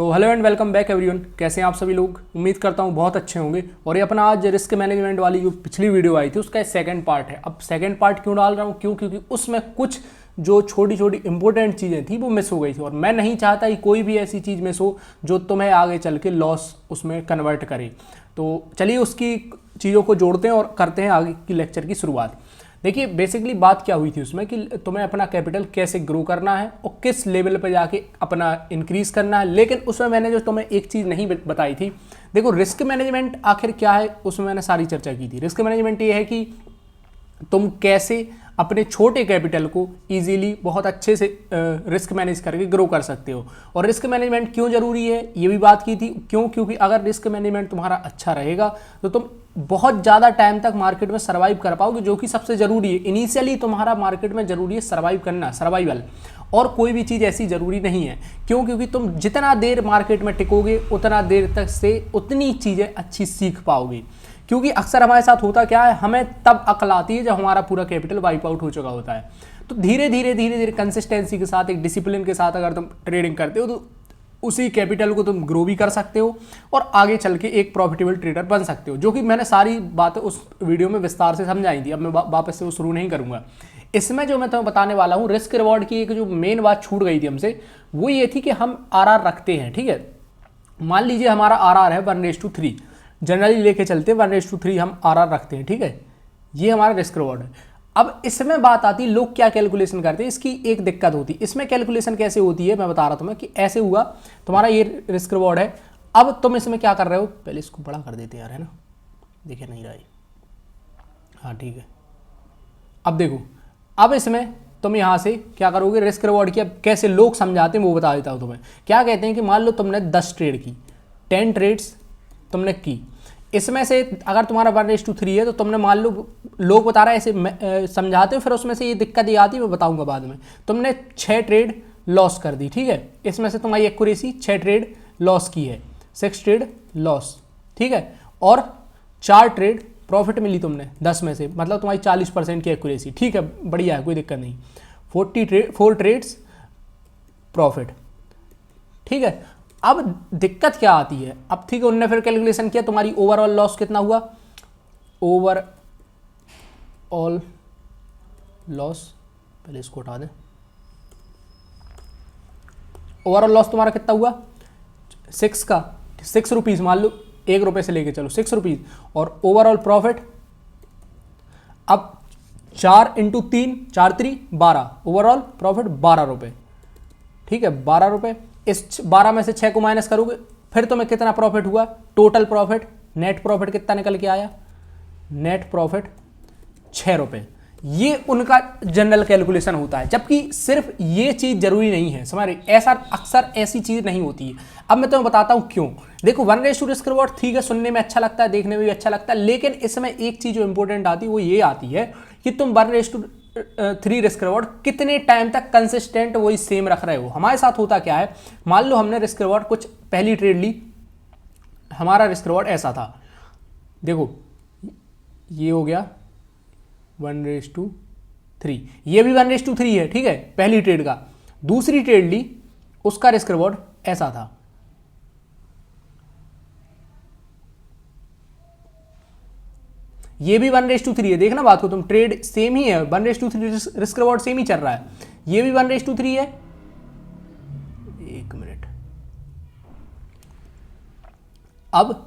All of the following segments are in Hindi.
So hello and welcome back everyone. कैसे हैं आप सभी लोग? उम्मीद करता हूँ बहुत अच्छे होंगे। और ये अपना आज रिस्क मैनेजमेंट वाली जो पिछली वीडियो आई थी उसका सेकंड पार्ट है। अब सेकंड पार्ट क्यों डाल रहा हूँ? क्योंकि उसमें कुछ जो छोटी छोटी इंपॉर्टेंट चीज़ें थी वो मिस हो गई थी और मैं नहीं चाहता कि कोई भी ऐसी चीज़ मिस हो जो तुम्हें आगे चल के लॉस उसमें कन्वर्ट करे। तो चलिए उसकी चीज़ों को जोड़ते हैं और करते हैं आगे की लेक्चर की शुरुआत। देखिए बेसिकली बात क्या हुई थी उसमें कि तुम्हें अपना कैपिटल कैसे ग्रो करना है और किस लेवल पर जाके अपना इंक्रीज करना है। लेकिन उसमें मैंने जो तुम्हें एक चीज़ नहीं बताई थी, देखो रिस्क मैनेजमेंट आखिर क्या है उसमें मैंने सारी चर्चा की थी। रिस्क मैनेजमेंट ये है कि तुम कैसे अपने छोटे कैपिटल को इजीली बहुत अच्छे से रिस्क मैनेज करके ग्रो कर सकते हो। और रिस्क मैनेजमेंट क्यों ज़रूरी है ये भी बात की थी। क्योंकि अगर रिस्क मैनेजमेंट तुम्हारा अच्छा रहेगा तो तुम बहुत ज़्यादा टाइम तक मार्केट में सर्वाइव कर पाओगे, जो कि सबसे ज़रूरी है। इनिशियली तुम्हारा मार्केट में ज़रूरी है सर्वाइव करना, सर्वाइवल, और कोई भी चीज़ ऐसी ज़रूरी नहीं है। क्योंकि तुम जितना देर मार्केट में टिकोगे उतना देर तक से उतनी चीज़ें अच्छी सीख पाओगे। क्योंकि अक्सर हमारे साथ होता क्या है, हमें तब अकल आती है जब हमारा पूरा कैपिटल वाइप आउट हो चुका होता है। तो धीरे धीरे कंसिस्टेंसी के साथ, एक डिसिप्लिन के साथ अगर तुम ट्रेडिंग करते हो तो उसी कैपिटल को तुम ग्रो भी कर सकते हो और आगे चल के एक प्रॉफिटेबल ट्रेडर बन सकते हो, जो कि मैंने सारी बातें उस वीडियो में विस्तार से समझाई थी। अब मैं वापस से वो शुरू नहीं करूँगा। इसमें जो मैं तुम्हें बताने वाला हूँ, रिस्क रिवॉर्ड की एक जो मेन बात छूट गई थी हमसे, वो ये थी कि हम आरआर रखते हैं। ठीक है, मान लीजिए हमारा आरआर है 1:3, जनरली लेके चलते हैं 1:3 हम आरआर रखते हैं। ठीक है, ये हमारा रिस्क रिवॉर्ड है। अब इसमें बात आती है लोग क्या कैलकुलेशन करते हैं, इसकी एक दिक्कत होती है। इसमें कैलकुलेशन कैसे होती है मैं बता रहा तुम्हें कि ऐसे हुआ, तुम्हारा ये रिस्क रिवॉर्ड है। अब तुम इसमें क्या कर रहे हो, पहले इसको बड़ा कर देते यार, है ना, देखे नहीं रहा है। हाँ ठीक है, अब देखो, अब इसमें तुम यहाँ से क्या करोगे, रिस्क रिवॉर्ड की अब कैसे लोग समझाते हैं वो बता देता हूँ तुम्हें। क्या कहते हैं कि मान लो तुमने 10 ट्रेड की, 10 ट्रेड्स तुमने की, इसमें से अगर तुम्हारा 1:3 है तो तुमने मान लो, लोग बता रहा है ऐसे समझाते हो, फिर उसमें से ये दिक्कत ये आती है, मैं बताऊंगा बाद में। तुमने 6 ट्रेड लॉस कर दी। ठीक है, इसमें से तुम्हारी एक्यूरेसी 6 ट्रेड लॉस की है, 6 ट्रेड लॉस। ठीक है, और 4 ट्रेड प्रॉफिट मिली तुमने 10 में से, मतलब तुम्हारी 40% की एक्यूरेसी। ठीक है, बढ़िया है, कोई दिक्कत नहीं। 4 ट्रेड्स प्रॉफिट। ठीक है, अब दिक्कत क्या आती है, अब ठीक है उनने फिर कैलकुलेशन किया, तुम्हारी ओवरऑल लॉस कितना हुआ, ओवरऑल लॉस, पहले इसको उठा दें, ओवरऑल लॉस तुम्हारा कितना हुआ 6 का, 6 रुपीज़, मान लो 1 रुपये से लेके चलो 6 रुपीज़। और ओवरऑल प्रॉफिट, अब 4 × 3 4 3 12, ओवरऑल प्रॉफिट 12 रुपये। ठीक है, 12 रुपये। इस 12 में से 6 को माइनस करोगे, फिर तुम्हें कितना प्रॉफिट हुआ, टोटल प्रॉफिट, नेट प्रॉफिट कितना निकल के आया, नेट प्रॉफिट 6 रुपये। ये उनका जनरल कैलकुलेशन होता है, जबकि सिर्फ ये चीज़ जरूरी नहीं है, समझ रहे, ऐसा अक्सर ऐसी चीज़ नहीं होती है। अब मैं तुम्हें बताता हूँ क्यों। देखो 1:2 रिस्क रिवॉर्ड ठीक है, सुनने में अच्छा लगता है, देखने में भी अच्छा लगता है, लेकिन इसमें एक चीज़ जो इंपॉर्टेंट आती है वो ये आती है कि तुम 1:3 रिस्क रिवॉर्ड कितने टाइम तक कंसिस्टेंट वही सेम रख रहे हो। हमारे साथ होता क्या है, मान लो हमने रिस्क रिवॉर्ड कुछ पहली ट्रेड ली, हमारा रिस्क रिवॉर्ड ऐसा था, देखो ये हो गया 1:3, ये भी 1:3 है। ठीक है, पहली ट्रेड का। दूसरी ट्रेड ली, उसका रिस्क रिवॉर्ड ऐसा था, ये भी 1:3 है। देखना बात को, तुम ट्रेड सेम ही है, 1:3 रिस्क रिवॉर्ड सेम ही चल रहा है, ये भी 1:3 है। एक मिनट, अब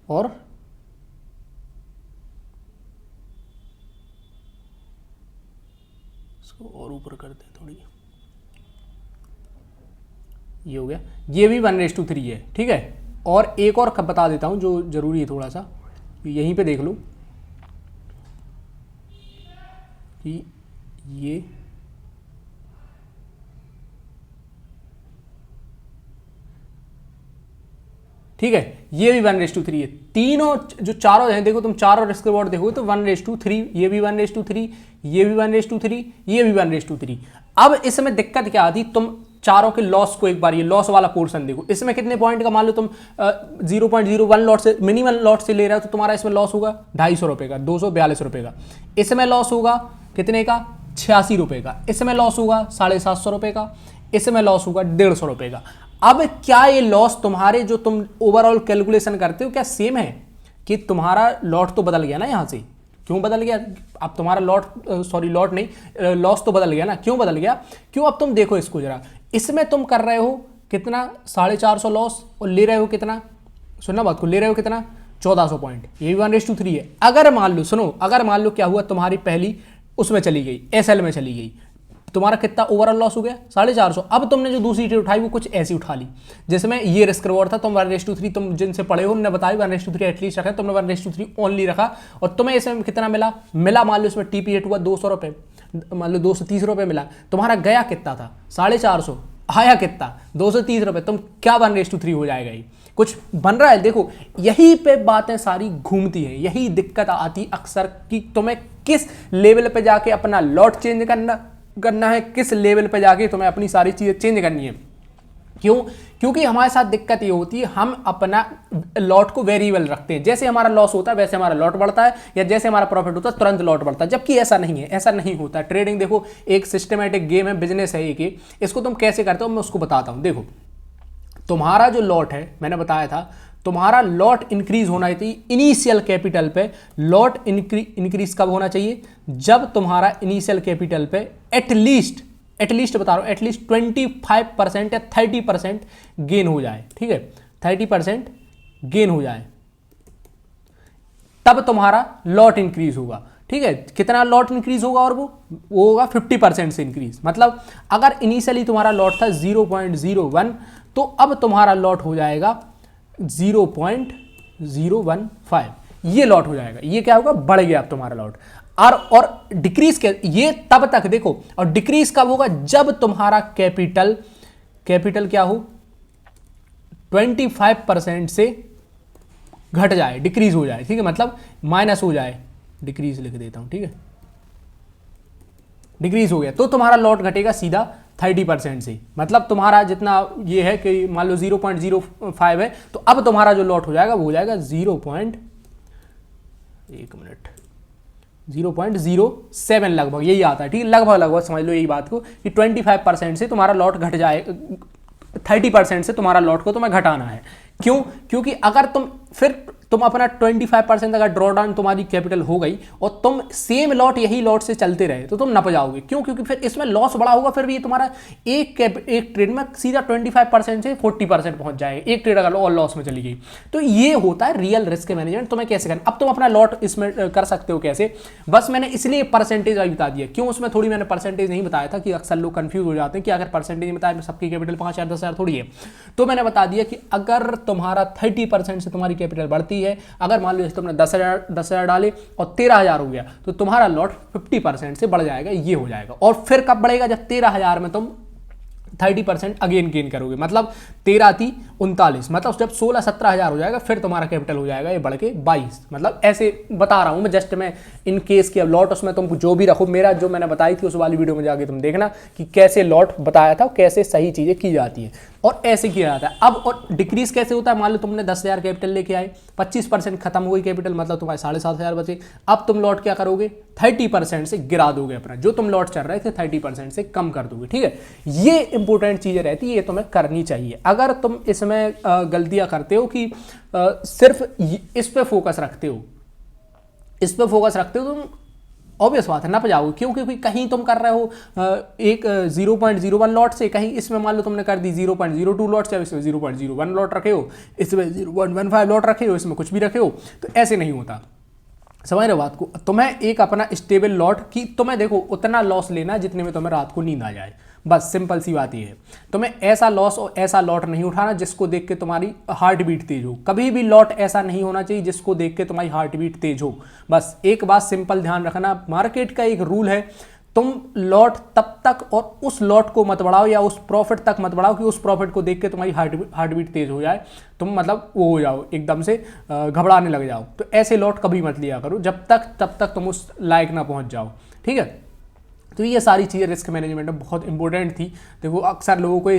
और इसको और ऊपर करते हैं थोड़ी, ये हो गया, ये भी 1:3 है। ठीक है, और एक और बता देता हूं जो जरूरी है थोड़ा सा, यहीं पे देख लो कि ये ठीक है, ये भी 1:3 है। तीनों जो चारों हैं, देखो तुम चारों रिस्क रिवॉर्ड देखोगे तो 1:3, ये भी 1:3, ये भी 1:3, ये भी 1:3। अब इसमें दिक्कत क्या आती, तुम चारों के लॉस को एक बार, ये लॉस वाला पोर्शन देखो, इसमें कितने पॉइंट का, मान लो तुम 0.01 लॉट से, मिनिमम लॉट से ले रहे हो, तो तुम्हारा इसमें लॉस होगा 250 रुपये का, 242 रुपये का। इसमें लॉस होगा कितने का, 86 रुपये का, इसमें लॉस होगा 750 रुपये का, इसमें लॉस होगा 150 रुपये का। अब क्या ये लॉस तुम्हारे जो तुम ओवरऑल कैलकुलेशन करते हो क्या सेम है? कि तुम्हारा लॉट तो बदल गया ना यहाँ से, क्यों बदल गया? अब तुम्हारा लॉट नहीं, लॉस तो बदल गया ना। क्यों बदल गया? क्यों? अब तुम देखो इसको जरा, इसमें तुम कर रहे हो कितना 450 लॉस और ले रहे हो कितना, सुनना बात को, ले रहे हो कितना 1400 पॉइंट, ये भी 1:3 है। अगर मान लो, सुनो, अगर मान लो क्या हुआ, तुम्हारी पहली उसमें चली गई, एसएल में चली गई, तुम्हारा कितना ओवरऑल लॉस हो गया 450। अब तुमने जो दूसरी ट्रेड उठाई वो कुछ ऐसी उठा ली जिसमें ये रिस्क रिवॉर्ड था, तुम 1:3, तुम जिनसे पढ़े हो उन्होंने बताया 1:3 एटलीस्ट रखा, तुमने 1:3 ओनली रखा, और तुम्हें इसमें कितना मिला, मान लो इसमें टीपी रेट हुआ 200 रुपये, मान लो 230 रुपये मिला, तुम्हारा गया कितना था 450, आया कितना 230 रुपये, तुम क्या 1:3 हो जाएगा, ये कुछ बन रहा है। देखो यही पे बातें सारी घूमती हैं, यही दिक्कत आती अक्सर कि तुम्हें किस लेवल पे जाके अपना लॉट चेंज करना है, किस लेवल पे जाके तुम्हें अपनी सारी चीजें चेंज करनी है। क्यों? क्योंकि हमारे साथ दिक्कत ये होती है, हम अपना लॉट को वेरिएबल रखते हैं, जैसे हमारा लॉस होता है वैसे हमारा लॉट बढ़ता है, या जैसे हमारा प्रॉफिट होता है तुरंत लॉट बढ़ता है, जबकि ऐसा नहीं है, ऐसा नहीं होता। ट्रेडिंग देखो एक सिस्टमैटिक गेम है, बिजनेस है एक, इसको तुम कैसे करते हो मैं उसको बताता हूं। देखो तुम्हारा जो लॉट है, मैंने बताया था तुम्हारा लॉट इंक्रीज होना चाहिए इनिशियल कैपिटल पे। लॉट इंक्रीज कब होना चाहिए? जब तुम्हारा इनिशियल कैपिटल पे एटलीस्ट बता रहा हूं, एटलीस्ट 25% या 30% गेन हो जाए, ठीक है, 30% गेन हो जाए, तब तुम्हारा लॉट इंक्रीज होगा, ठीक है। कितना लॉट इंक्रीज होगा? और वो होगा 50% से इंक्रीज। मतलब अगर इनिशियली तुम्हारा लॉट था 0.01, तो अब तुम्हारा लॉट हो जाएगा 0.015, ये लॉट हो जाएगा। ये क्या होगा? बढ़ गया अब तुम्हारा लॉट। और डिक्रीज के ये तब तक देखो, और डिक्रीज कब होगा? जब तुम्हारा कैपिटल क्या हो 25% से घट जाए, डिक्रीज हो जाए, ठीक है, मतलब माइनस हो जाए, डिक्रीज लिख देता हूं, ठीक है, डिक्रीज हो गया तो तुम्हारा लॉट घटेगा सीधा 30% से। मतलब तुम्हारा जितना ये है कि मान लो 0.05 है, तो अब तुम्हारा जो लॉट हो जाएगा वो हो जाएगा 0.07 लगभग, यही आता है, ठीक है, लगभग समझ लो यही बात को कि 25% से तुम्हारा लॉट घट जाए, 30% से तुम्हारा लॉट को तुम्हें घटाना है। क्यों? क्योंकि अगर तुम अपना 25% अगर ड्रॉ डाउन तुम्हारी कैपिटल हो गई और तुम सेम लॉट यही लॉट से चलते रहे तो तुम नप जाओगे। क्यों? क्योंकि फिर इसमें लॉस बड़ा होगा, फिर भी तुम्हारा एक ट्रेड में सीधा 25% से 40% पहुंच जाएगा, एक ट्रेड अगर और लॉस में चली गई। तो ये होता है रियल रिस्क मैनेजमेंट। तुम्हें कैसे करना? अब तुम अपना लॉट इसमें कर सकते हो कैसे? बस मैंने इसलिए परसेंटेज अभी बता दिया। क्यों? उसमें थोड़ी मैंने परसेंटेज नहीं बताया था कि अक्सर लोग कंफ्यूज हो जाते हैं कि अगर परसेंटेज बताया सबकी कैपिटल 5,000 10,000 थोड़ी है। तो मैंने बता दिया कि अगर तुम्हारा 30% से तुम्हारी कैपिटल बढ़ती है, अगर मान लो तुमने 10,000 डाले और 13,000 हो गया, तो तुम्हारा लॉट 50% से बढ़ जाएगा, ये हो जाएगा। और फिर कब बढ़ेगा? जब 13,000 में तुम 30% अगेन गेन करोगे, मतलब 13 थी 39, मतलब जब 16-17,000 हो जाएगा फिर तुम्हारा कैपिटल हो जाएगा ये बढ़ के 22। मतलब ऐसे बता रहा हूं मैं, जस्ट मैं इन केस की। अब लॉट उसमें तुम जो भी रखो, मेरा जो मैंने बताई थी उस वाली वीडियो में जाके तुम देखना कि कैसे लॉट बताया था, कैसे सही चीजें की जाती है और ऐसे किया जाता है। अब और डिक्रीज कैसे होता है? मान लो तुमने 10,000 कैपिटल लेके आए, 25% खत्म हो गई कैपिटल, मतलब तुम्हारे 7,500 बचे। अब तुम लॉट क्या करोगे? 30% से गिरा दोगे अपना, जो तुम लॉट चल रहे थे 30% से कम कर दोगे, ठीक है। ये इंपॉर्टेंट चीजें रहती है, ये तुम्हें करनी चाहिए। अगर तुम इसमें गलतियां करते हो कि सिर्फ इस पे फोकस रखते हो, तुम ऑब्वियस बात है नप जाओगे। क्यों? क्योंकि कहीं तुम कर रहे हो एक 0.01 लॉट से, कहीं इसमें मान लो तुमने कर दी 0.02 लॉट से, इसमें 0.01 लॉट रखे हो, इसमें 0.15 लॉट रखे हो, इसमें कुछ भी रखे हो, तो ऐसे नहीं होता। समझ रहे हो बात को? तुम्हें एक अपना स्टेबल लॉट की, तुम्हें देखो उतना लॉस लेना जितने में तुम्हें रात को नींद आ जाए, बस सिंपल सी बात ये है। तुम्हें ऐसा लॉस और ऐसा लॉट नहीं उठाना जिसको देख के तुम्हारी हार्ट बीट तेज हो। कभी भी लॉट ऐसा नहीं होना चाहिए जिसको देख के तुम्हारी हार्ट बीट तेज हो। बस एक बात सिंपल ध्यान रखना, मार्केट का एक रूल है, तुम लॉट तब तक और उस लॉट को मत बढ़ाओ या उस प्रॉफिट तक मत बढ़ाओ कि उस प्रॉफिट को देख के तुम्हारी हार्ट बीट तेज हो जाए, तुम मतलब वो हो जाओ एकदम से घबराने लग जाओ। तो ऐसे लॉट कभी मत लिया करो तब तक तुम उस लायक ना पहुंच जाओ, ठीक है। तो ये सारी चीज़ें रिस्क मैनेजमेंट में बहुत इंपॉर्टेंट थी। देखो अक्सर लोगों को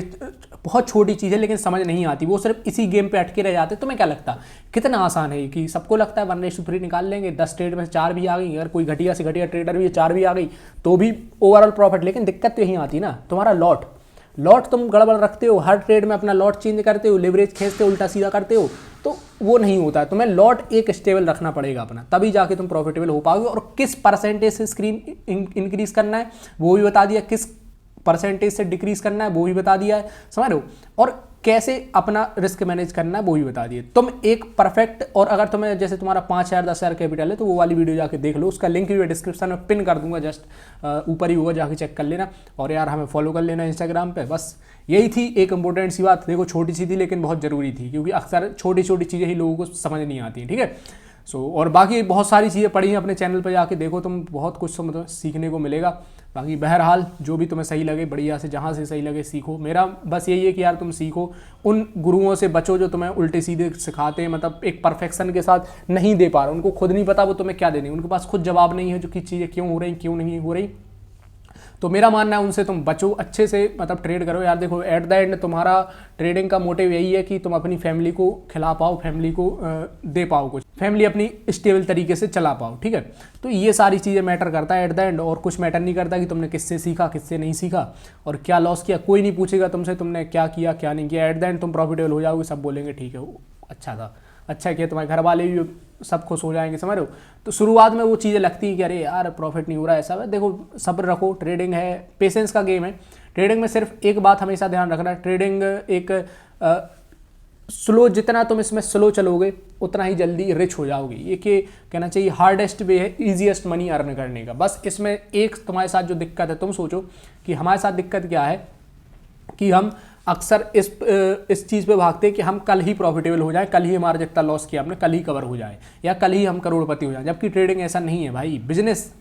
बहुत छोटी चीज़ है लेकिन समझ नहीं आती, वो सिर्फ इसी गेम पे अटके रह जाते। तुम्हें क्या लगता कितना आसान है कि सबको लगता है 1:3 निकाल लेंगे, 10 ट्रेड में से 4 भी आ गई, अगर कोई घटिया से घटिया ट्रेडर भी 4 भी आ गई तो भी ओवरऑल प्रॉफिट। लेकिन दिक्कत तो यही आती ना, तुम्हारा लॉट तुम गड़बड़ रखते हो, हर ट्रेड में अपना लॉट चेंज करते हो, लेवरेज खींचते हो, उल्टा सीधा करते हो, तो वो नहीं होता है। तुम्हें लॉट एक स्टेबल रखना पड़ेगा अपना, तभी जाके तुम प्रॉफिटेबल हो पाओगे। और किस परसेंटेज से स्क्रीन इंक्रीज करना है वो भी बता दिया, किस परसेंटेज से डिक्रीज करना है वो भी बता दिया है, समझ रहे हो, और कैसे अपना रिस्क मैनेज करना है वो भी बता दिए। तुम एक परफेक्ट, और अगर तुम्हें जैसे तुम्हारा 5,000 10,000 कैपिटल है तो वो वाली वीडियो जाके देख लो, उसका लिंक भी डिस्क्रिप्शन में पिन कर दूंगा, जस्ट ऊपर ही होगा, जाके चेक कर लेना। और यार हमें फॉलो कर लेना इंस्टाग्राम पे। बस यही थी एक इंपॉर्टेंट सी बात, देखो छोटी सी थी लेकिन बहुत ज़रूरी थी, क्योंकि अक्सर छोटी छोटी चीज़ें ही लोगों को समझ नहीं आती, ठीक है। और बाकी बहुत सारी चीज़ें पढ़ी हैं, अपने चैनल पर जाके देखो, तुम बहुत कुछ मतलब सीखने को मिलेगा। बाकी बहरहाल जो भी तुम्हें सही लगे बढ़िया से, जहाँ से सही लगे सीखो। मेरा बस यही है कि यार तुम सीखो, उन गुरुओं से बचो जो तुम्हें उल्टे सीधे सिखाते हैं, मतलब एक परफेक्शन के साथ नहीं दे पा रहे, उनको खुद नहीं पता वो तुम्हें क्या देने, उनके पास खुद जवाब नहीं है जो कि चीज़ें क्यों हो रही क्यों नहीं हो रही। तो मेरा मानना है उनसे तुम बचो, अच्छे से मतलब ट्रेड करो। यार देखो एट द एंड तुम्हारा ट्रेडिंग का मोटिव यही है कि तुम अपनी फैमिली को खिला पाओ, फैमिली को दे पाओ, कुछ फैमिली अपनी स्टेबल तरीके से चला पाओ, ठीक है। तो ये सारी चीज़ें मैटर करता है एट द एंड, और कुछ मैटर नहीं करता कि तुमने किससे सीखा किससे नहीं सीखा और क्या लॉस किया। कोई नहीं पूछेगा तुमसे तुमने क्या किया क्या नहीं किया, एट द एंड तुम प्रॉफिटेबल हो जाओगे, सब बोलेंगे ठीक है वो अच्छा था, अच्छा किया, तुम्हारे घर वाले भी सब खुश हो जाएंगे, समझ रहे हो। तो शुरुआत में वो चीज़ें लगती हैं कि अरे यार प्रॉफिट नहीं हो रहा है, ऐसा है। देखो सब्र रखो, ट्रेडिंग है, पेशेंस का गेम है। ट्रेडिंग में सिर्फ एक बात हमेशा ध्यान रखना, ट्रेडिंग एक स्लो, जितना तुम इसमें स्लो चलोगे उतना ही जल्दी रिच हो जाओगे। ये कि कहना चाहिए हार्डेस्ट वे है ईजीएस्ट मनी अर्न करने का। बस इसमें एक तुम्हारे साथ जो दिक्कत है, तुम सोचो कि हमारे साथ दिक्कत क्या है कि हम अक्सर इस चीज़ पे भागते हैं कि हम कल ही प्रॉफिटेबल हो जाए, कल ही हमारा जितना लॉस किया हमने कल ही कवर हो जाए, या कल ही हम करोड़पति हो जाए। जबकि ट्रेडिंग ऐसा नहीं है भाई, बिजनेस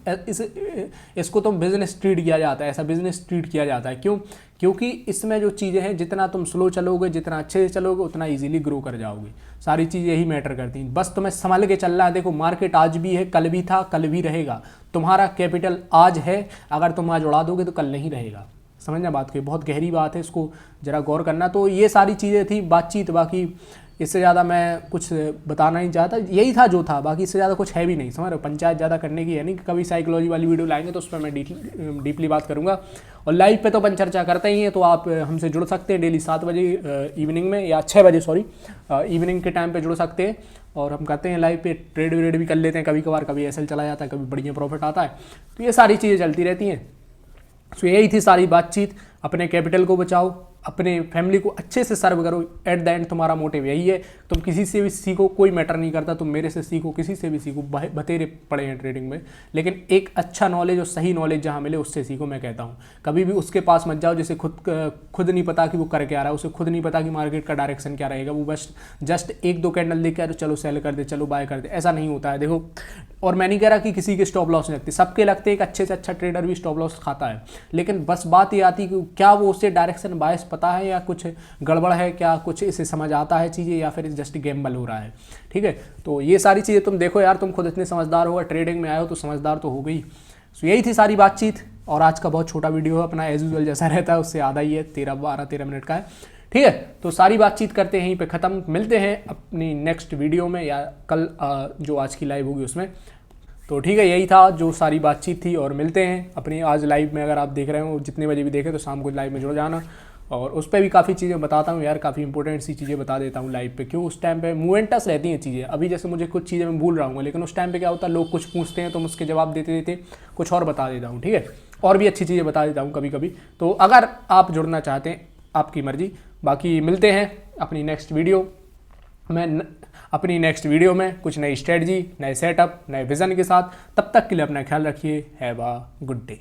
इसको तुम बिजनेस ट्रीट किया जाता है, ऐसा बिजनेस ट्रीट किया जाता है। क्यों? क्योंकि इसमें जो चीज़ें हैं, जितना तुम स्लो चलोगे, जितना अच्छे से चलोगे, उतना ईजिली ग्रो कर जाओगे। सारी चीज़ें यही मैटर करती हैं, बस तुम्हें संभल के चलना है। देखो मार्केट आज भी है, कल भी था, कल भी रहेगा। तुम्हारा कैपिटल आज है, अगर तुम आज उड़ा दोगे तो कल नहीं रहेगा। समझना बात की, बहुत गहरी बात है, इसको ज़रा गौर करना। तो ये सारी चीज़ें थी बातचीत, बाकी इससे ज़्यादा मैं कुछ बताना नहीं चाहता, यही था जो था, बाकी इससे ज़्यादा कुछ है भी नहीं, समझ रहे हो। पंचायत ज़्यादा करने की है नहीं, कभी साइकोलॉजी वाली वीडियो लाएंगे तो उस पर मैं डीपली बात करूँगा। और लाइव पे तो अपन चर्चा करते ही हैं, तो आप हमसे जुड़ सकते हैं डेली 7 बजे इवनिंग में, या 6 बजे सॉरी इवनिंग के टाइम पे जुड़ सकते हैं। और हम करते हैं लाइव पे, ट्रेड व्रेड भी कर लेते हैं कभी कभार, कभी एसएल चला जाता है, कभी बढ़िया प्रॉफिट आता है। तो ये सारी चीज़ें चलती रहती हैं। सो यही थी सारी बातचीत। अपने कैपिटल को बचाओ, अपने फैमिली को अच्छे से सर्व करो, एट द एंड तुम्हारा मोटिव यही है। तुम किसी से भी सीखो, कोई मैटर नहीं करता, तुम मेरे से सीखो, किसी से भी सीखो, बतेरे पड़े हैं ट्रेडिंग में, लेकिन एक अच्छा नॉलेज और सही नॉलेज जहाँ मिले उससे सीखो। मैं कहता हूँ कभी भी उसके पास मत जाओ जिसे खुद नहीं पता कि वो कर क्या रहा है, उसे खुद नहीं पता कि मार्केट का डायरेक्शन क्या रहेगा, वो बस जस्ट 1-2 कैंडल देख के चलो सेल कर दे, चलो बाय कर दे, ऐसा नहीं होता है। देखो, और मैं नहीं कह रहा कि किसी के स्टॉप लॉस नहीं लगते, सबके लगते, एक अच्छे से अच्छा ट्रेडर भी स्टॉप लॉस खाता है, लेकिन बस बात ये आती कि क्या वो उससे डायरेक्शन बायस पता है, या कुछ गड़बड़ है, क्या कुछ इसे समझ आता है चीज़ें, या फिर जस्ट गैम्बल हो रहा है, ठीक है। तो ये सारी चीज़ें तुम देखो यार, तुम खुद इतने समझदार हो, ट्रेडिंग में आए हो तो समझदार तो हो गई। सो यही थी सारी बातचीत, और आज का बहुत छोटा वीडियो है अपना, एज यूजुअल जैसा रहता है उससे आधा ही है, 12-13 मिनट का है, ठीक है। तो सारी बातचीत करते हैं यहीं पे ख़त्म, मिलते हैं अपनी नेक्स्ट वीडियो में, या कल जो आज की लाइव होगी उसमें। तो ठीक है, यही था जो सारी बातचीत थी, और मिलते हैं अपनी आज लाइव में। अगर आप देख रहे हो, जितने बजे भी देखें, तो शाम को लाइव में जुड़ जाना, और उस पर भी काफ़ी चीज़ें बताता हूँ यार, काफ़ी इंपॉर्टेंट सी चीज़ें बता देता हूँ लाइव पे। क्यों? उस टाइम पे मूवमेंटस रहती हैं चीज़ें। अभी जैसे मुझे कुछ चीज़ें मैं भूल रहा हूँ, लेकिन उस टाइम पे क्या होता है, लोग कुछ पूछते हैं तो मैं उसके जवाब देते देते कुछ और बता देता हूँ, ठीक है। और भी अच्छी चीज़ें बता देता हूँ कभी कभी। तो अगर आप जुड़ना चाहते हैं, आपकी मर्जी। बाकी मिलते हैं अपनी नेक्स्ट वीडियो में कुछ नई स्ट्रेटजी, नए सेटअप, नए विज़न के साथ। तब तक के लिए अपना ख्याल रखिए। Have a good day.